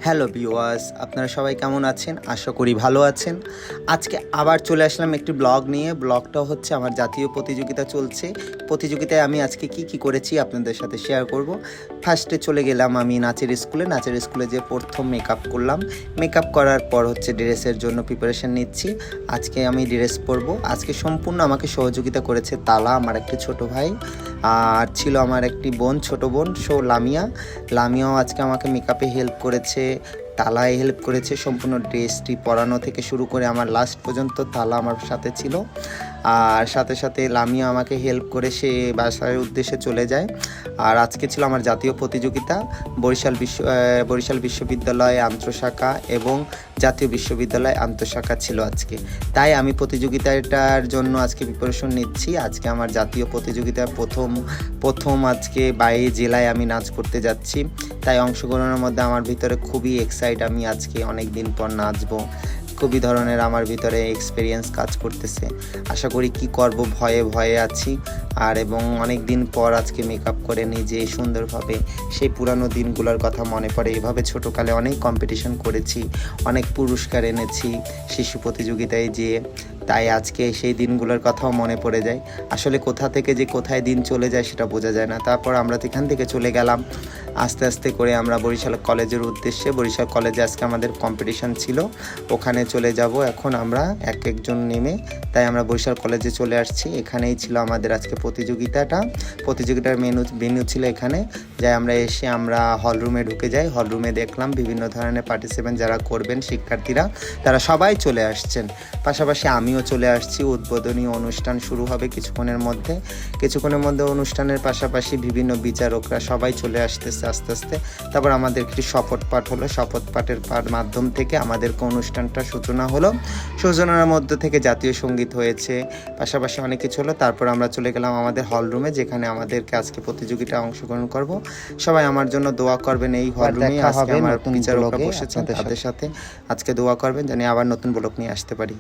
Hello viewers, আপনারা সবাই কেমন আছেন? আশা করি ভালো আছেন। আজকে আবার চলে আসলাম একটি ব্লগ নিয়ে। ব্লগটা হচ্ছে আমার জাতীয় প্রতিযোগিতা চলছে। প্রতিযোগিতায় আমি আজকে কি করেছি আপনাদের সাথে শেয়ার করব। ফার্স্টে চলে গেলাম আমি নাচের স্কুলে যে প্রথম মেকআপ করলাম। মেকআপ করার পর হচ্ছে ড্রেসের জন্য প্রিপারেশন নিচ্ছি। আজকে আমি ড্রেস পরবো। আজকে সম্পূর্ণ আমাকে সহযোগিতা করেছে তালা, আমার একটি ছোট ভাই, আর ছিল আমার একটি বোন, ছোট বোন লামিয়াও আজকে আমাকে মেকআপে হেল্প করেছে। তালায় হেল্প করেছে সম্পূর্ণ ড্রেসটি পরানো থেকে শুরু করে আমার লাস্ট পর্যন্ত তালা আমার সাথে ছিল। আর সাথে লামিয়া আমাকে হেল্প করে সে বাসার উদ্দেশ্যে চলে যায়। আর আজকে ছিল আমার জাতীয় প্রতিযোগিতা, বরিশাল বিশ্ববিদ্যালয় আন্তঃশাখা এবং জাতীয় বিশ্ববিদ্যালয় আন্তঃশাখা ছিল আজকে। তাই আমি প্রতিযোগিতাটার জন্য আজকে প্রিপারেশন নিচ্ছি। আজকে আমার জাতীয় প্রতিযোগিতায় প্রথম আজকে বাইরে জেলায় আমি নাচ করতে যাচ্ছি। তাই অংশগ্রহণের মধ্যে আমার ভিতরে খুবই এক্সাইট। আমি আজকে অনেক দিন পর নাচবো, খুবই ধরনের আমার ভিতরে এক্সপিরিয়েন্স কাজ করতেছে। আশা করি কি করব, ভয়ে আছি। আর এবং অনেক দিন পর আজকে মেকআপ করে নিজে সুন্দরভাবে সেই পুরানো দিনগুলোর কথা মনে পড়ে। এভাবে ছোটোকালে অনেক কম্পিটিশন করেছি, অনেক পুরস্কার এনেছি শিশু প্রতিযোগিতায় যেয়ে। তাই আজকে সেই দিনগুলোর কথাও মনে পড়ে যায়। আসলে কোথা থেকে যে কোথায় দিন চলে যায় সেটা বোঝা যায় না। তারপর আমরা এখান থেকে চলে গেলাম আস্তে করে আমরা বরিশাল কলেজের উদ্দেশ্যে। বরিশাল কলেজে আজকে আমাদের কম্পিটিশন ছিল, ওখানে চলে যাব এখন আমরা একজন নেমে। তাই আমরা বরিশাল কলেজে চলে আসছি। এখানেই ছিল আমাদের আজকে প্রতিযোগিতার ভেন্যু ছিল এখানে। যাই আমরা এসে আমরা হলরুমে ঢুকে যাই। হলরুমে দেখলাম বিভিন্ন ধরনের পার্টিসিপেন্ট যারা করবেন শিক্ষার্থীরা, তারা সবাই চলে আসছেন। পাশাপাশি আমিও চলে আসছি। উদ্বোধনী অনুষ্ঠান শুরু হবে কিছুক্ষণের মধ্যে। অনুষ্ঠানের পাশাপাশি বিভিন্ন বিচারকরা সবাই চলে আসতেছে আস্তে। তারপর আমাদের একটি শপথ পাঠ হলো। শপথ পাঠের মাধ্যম থেকে আমাদের অনুষ্ঠানটা সূচনার মধ্যে থেকে জাতীয় সঙ্গীত হয়েছে, পাশাপাশি অনেক কিছু হলো। তারপর আমরা চলে গেলাম আমাদের হলরুমে, যেখানে আমাদেরকে আজকে প্রতিযোগিতায় অংশগ্রহণ করব। সবাই আমার জন্য দোয়া করবেন। এই হলরুমে আজকে আমার বিচারকরা বসেছেন, তাদের সাথে আজকে দোয়া করবেন জানি আবার নতুন ব্লগ নিয়ে আসতে পারি।